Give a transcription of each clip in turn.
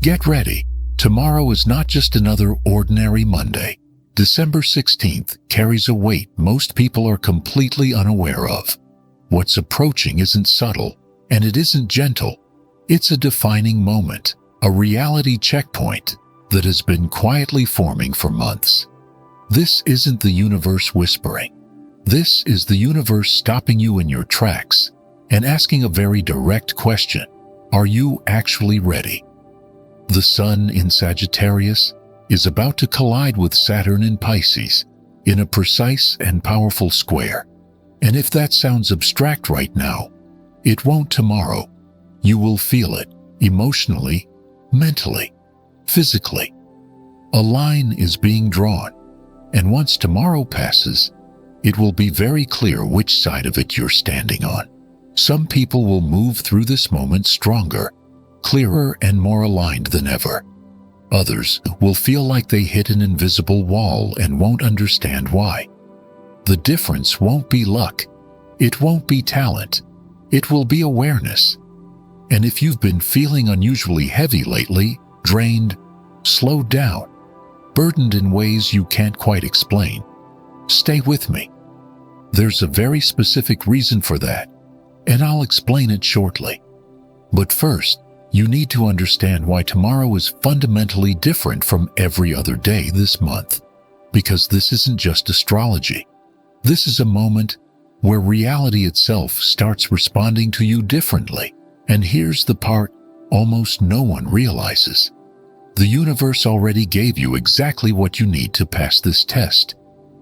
Get ready. Tomorrow is not just another ordinary Monday. December 16th carries a weight most people are completely unaware of. What's approaching isn't subtle, and it isn't gentle. It's a defining moment, a reality checkpoint that has been quietly forming for months. This isn't the universe whispering. This is the universe stopping you in your tracks and asking a very direct question. Are you actually ready? The Sun in Sagittarius is about to collide with Saturn in Pisces in a precise and powerful square. And if that sounds abstract right now, it won't tomorrow. You will feel it emotionally, mentally, physically. A line is being drawn, and once tomorrow passes, it will be very clear which side of it you're standing on. Some people will move through this moment stronger, clearer, and more aligned than ever. Others will feel like they hit an invisible wall and won't understand why. The difference won't be luck. It won't be talent. It will be awareness. And if you've been feeling unusually heavy lately, drained, slowed down, burdened in ways you can't quite explain, stay with me. There's a very specific reason for that, and I'll explain it shortly. But first, you need to understand why tomorrow is fundamentally different from every other day this month. Because this isn't just astrology. This is a moment where reality itself starts responding to you differently. And here's the part almost no one realizes. The universe already gave you exactly what you need to pass this test.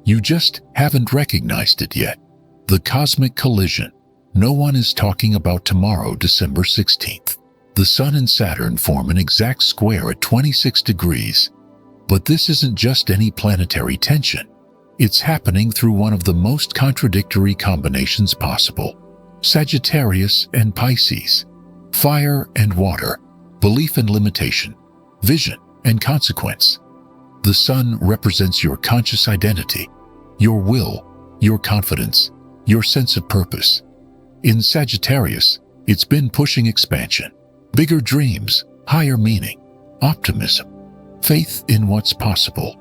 You just haven't recognized it yet. The cosmic collision. No one is talking about tomorrow, December 16th. The Sun and Saturn form an exact square at 26 degrees. But this isn't just any planetary tension. It's happening through one of the most contradictory combinations possible. Sagittarius and Pisces. Fire and water. Belief and limitation. Vision and consequence. The Sun represents your conscious identity, your will, your confidence, your sense of purpose. In Sagittarius, it's been pushing expansion, bigger dreams, higher meaning, optimism, faith in what's possible.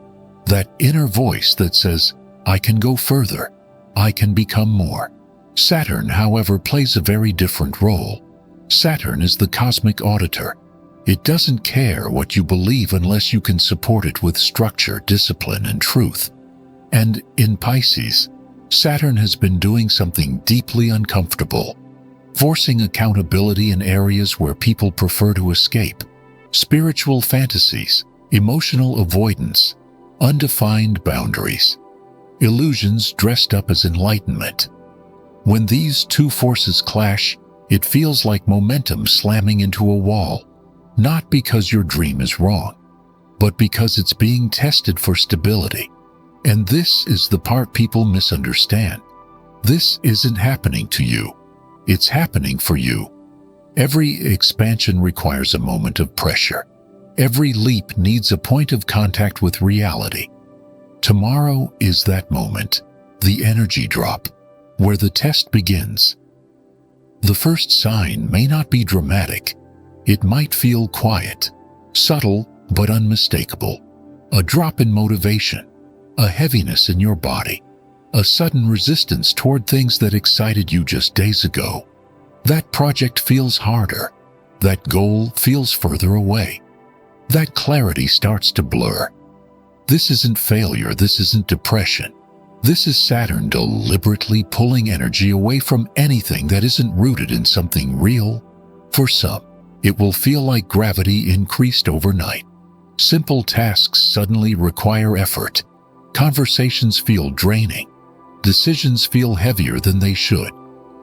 That inner voice that says, I can go further, I can become more. Saturn, however, plays a very different role. Saturn is the cosmic auditor. It doesn't care what you believe unless you can support it with structure, discipline, and truth. And in Pisces, Saturn has been doing something deeply uncomfortable, forcing accountability in areas where people prefer to escape. Spiritual fantasies, emotional avoidance, undefined boundaries, illusions dressed up as enlightenment. When these two forces clash, it feels like momentum slamming into a wall. Not because your dream is wrong, but because it's being tested for stability. And this is the part people misunderstand. This isn't happening to you. It's happening for you. Every expansion requires a moment of pressure. Every leap needs a point of contact with reality. Tomorrow is that moment, the energy drop, where the test begins. The first sign may not be dramatic. It might feel quiet, subtle but unmistakable. A drop in motivation, a heaviness in your body, a sudden resistance toward things that excited you just days ago. That project feels harder. That goal feels further away. That clarity starts to blur. This isn't failure, this isn't depression. This is Saturn deliberately pulling energy away from anything that isn't rooted in something real. For some, it will feel like gravity increased overnight. Simple tasks suddenly require effort. Conversations feel draining. Decisions feel heavier than they should.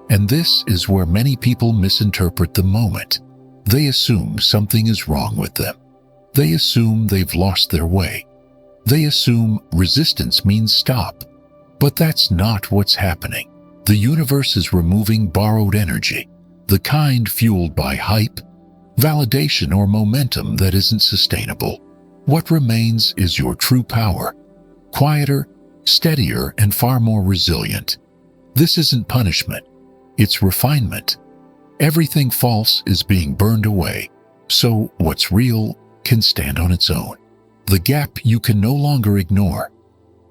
And this is where many people misinterpret the moment. They assume something is wrong with them. They assume they've lost their way. They assume resistance means stop. But that's not what's happening. The universe is removing borrowed energy, the kind fueled by hype, validation, or momentum that isn't sustainable. What remains is your true power, quieter, steadier, and far more resilient. This isn't punishment, it's refinement. Everything false is being burned away. So what's real, can stand on its own. The gap you can no longer ignore.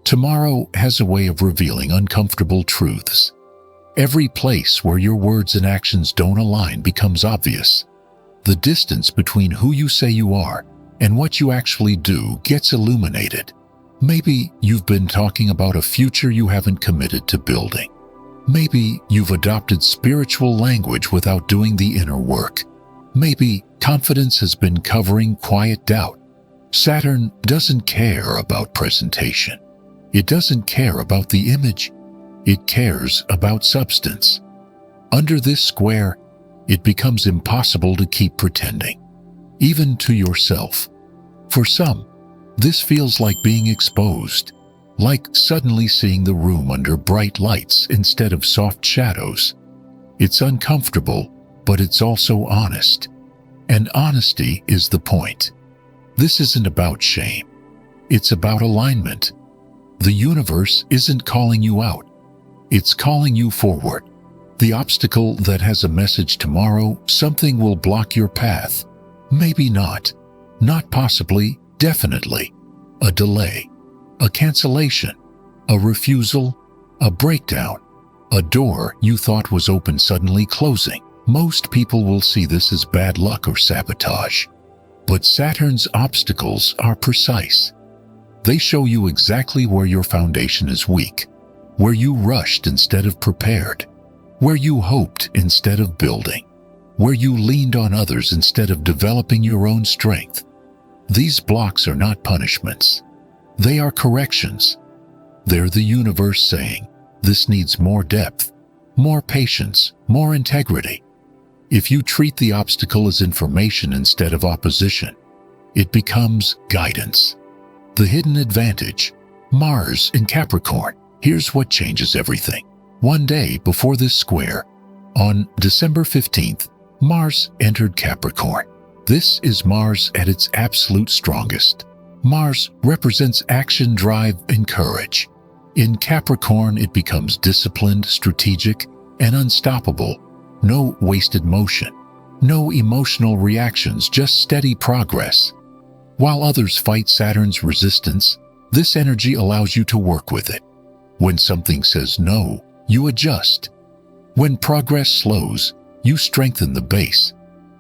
Tomorrow has a way of revealing uncomfortable truths. Every place where your words and actions don't align becomes obvious. The distance between who you say you are and what you actually do gets illuminated. Maybe you've been talking about a future you haven't committed to building. Maybe you've adopted spiritual language without doing the inner work. Maybe confidence has been covering quiet doubt. Saturn doesn't care about presentation. It doesn't care about the image. It cares about substance. Under this square, it becomes impossible to keep pretending, even to yourself. For some, this feels like being exposed, like suddenly seeing the room under bright lights instead of soft shadows. It's uncomfortable, but it's also honest. And honesty is the point. This isn't about shame. It's about alignment. The universe isn't calling you out. It's calling you forward. The obstacle that has a message tomorrow, something will block your path. Maybe not. Not possibly, definitely. A delay, a cancellation, a refusal, a breakdown, a door you thought was open suddenly closing. Most people will see this as bad luck or sabotage. But Saturn's obstacles are precise. They show you exactly where your foundation is weak, where you rushed instead of prepared, where you hoped instead of building, where you leaned on others instead of developing your own strength. These blocks are not punishments. They are corrections. They're the universe saying, this needs more depth, more patience, more integrity. If you treat the obstacle as information instead of opposition, it becomes guidance. The hidden advantage, Mars in Capricorn. Here's what changes everything. One day before this square, on December 15th, Mars entered Capricorn. This is Mars at its absolute strongest. Mars represents action, drive, and courage. In Capricorn, it becomes disciplined, strategic, and unstoppable. No wasted motion, no emotional reactions, just steady progress. While others fight Saturn's resistance, this energy allows you to work with it. When something says no, you adjust. When progress slows, you strengthen the base.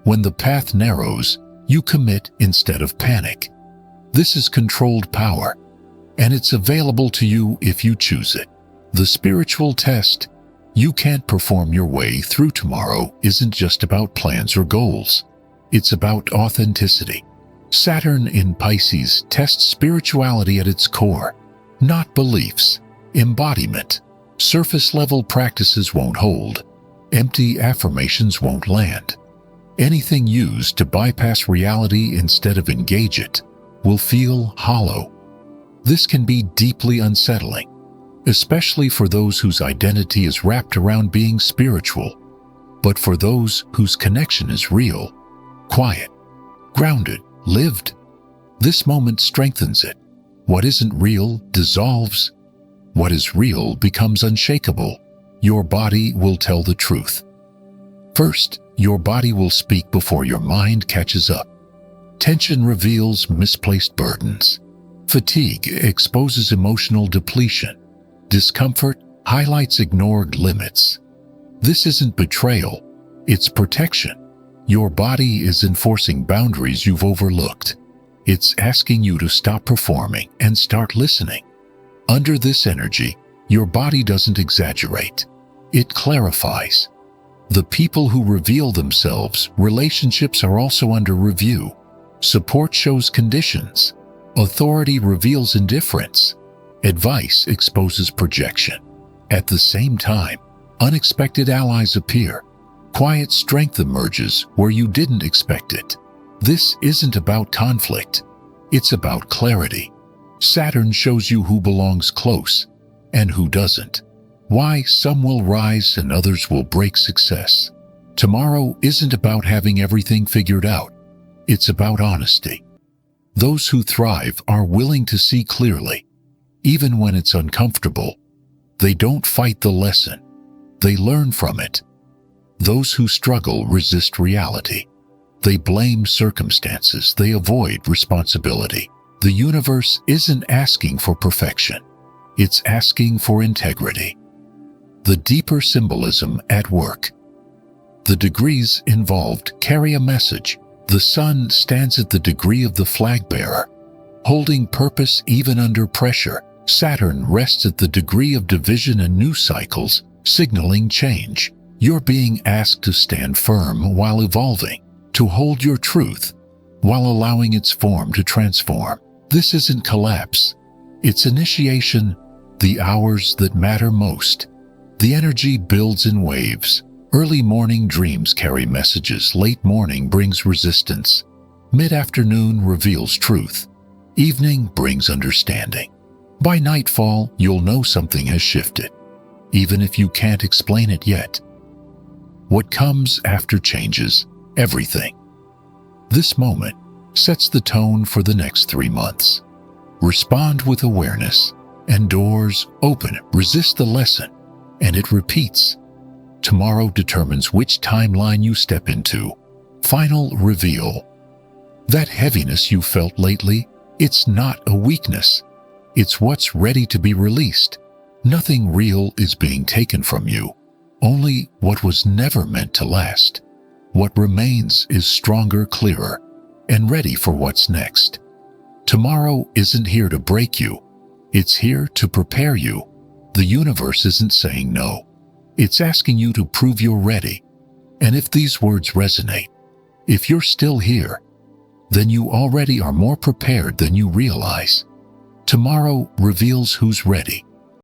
When the path narrows, you commit instead of panic. This is controlled power, and it's available to you if you choose it. The spiritual test, you can't perform your way through tomorrow, isn't just about plans or goals. It's about authenticity. Saturn in Pisces tests spirituality at its core, not beliefs, embodiment. Surface-level practices won't hold. Empty affirmations won't land. Anything used to bypass reality instead of engage it will feel hollow. This can be deeply unsettling, especially for those whose identity is wrapped around being spiritual. But for those whose connection is real, quiet, grounded, lived, this moment strengthens it. What isn't real dissolves. What is real becomes unshakable. Your body will tell the truth. First, your body will speak before your mind catches up. Tension reveals misplaced burdens. Fatigue exposes emotional depletion. Discomfort highlights ignored limits. This isn't betrayal, it's protection. Your body is enforcing boundaries you've overlooked. It's asking you to stop performing and start listening. Under this energy, your body doesn't exaggerate. It clarifies. The people who reveal themselves, relationships are also under review. Support shows conditions. Authority reveals indifference. Advice exposes projection. At the same time, unexpected allies appear. Quiet strength emerges where you didn't expect it. This isn't about conflict. It's about clarity. Saturn shows you who belongs close and who doesn't. Why some will rise and others will break success. Tomorrow isn't about having everything figured out. It's about honesty. Those who thrive are willing to see clearly, even when it's uncomfortable. They don't fight the lesson. They learn from it. Those who struggle resist reality. They blame circumstances. They avoid responsibility. The universe isn't asking for perfection. It's asking for integrity. The deeper symbolism at work. The degrees involved carry a message. The sun stands at the degree of the flag bearer, holding purpose even under pressure. Saturn rests at the degree of division and news cycles, signaling change. You're being asked to stand firm while evolving, to hold your truth while allowing its form to transform. This isn't collapse. It's initiation, the hours that matter most. The energy builds in waves. Early morning dreams carry messages. Late morning brings resistance. Mid-afternoon reveals truth. Evening brings understanding. By nightfall, you'll know something has shifted, even if you can't explain it yet. What comes after changes everything. This moment sets the tone for the next 3 months. Respond with awareness, and doors open. Resist the lesson, and it repeats. Tomorrow determines which timeline you step into. Final reveal. That heaviness you felt lately, it's not a weakness. It's what's ready to be released. Nothing real is being taken from you. Only what was never meant to last. What remains is stronger, clearer, and ready for what's next. Tomorrow isn't here to break you. It's here to prepare you. The universe isn't saying no. It's asking you to prove you're ready. And if these words resonate, if you're still here, then you already are more prepared than you realize. Tomorrow reveals who's ready,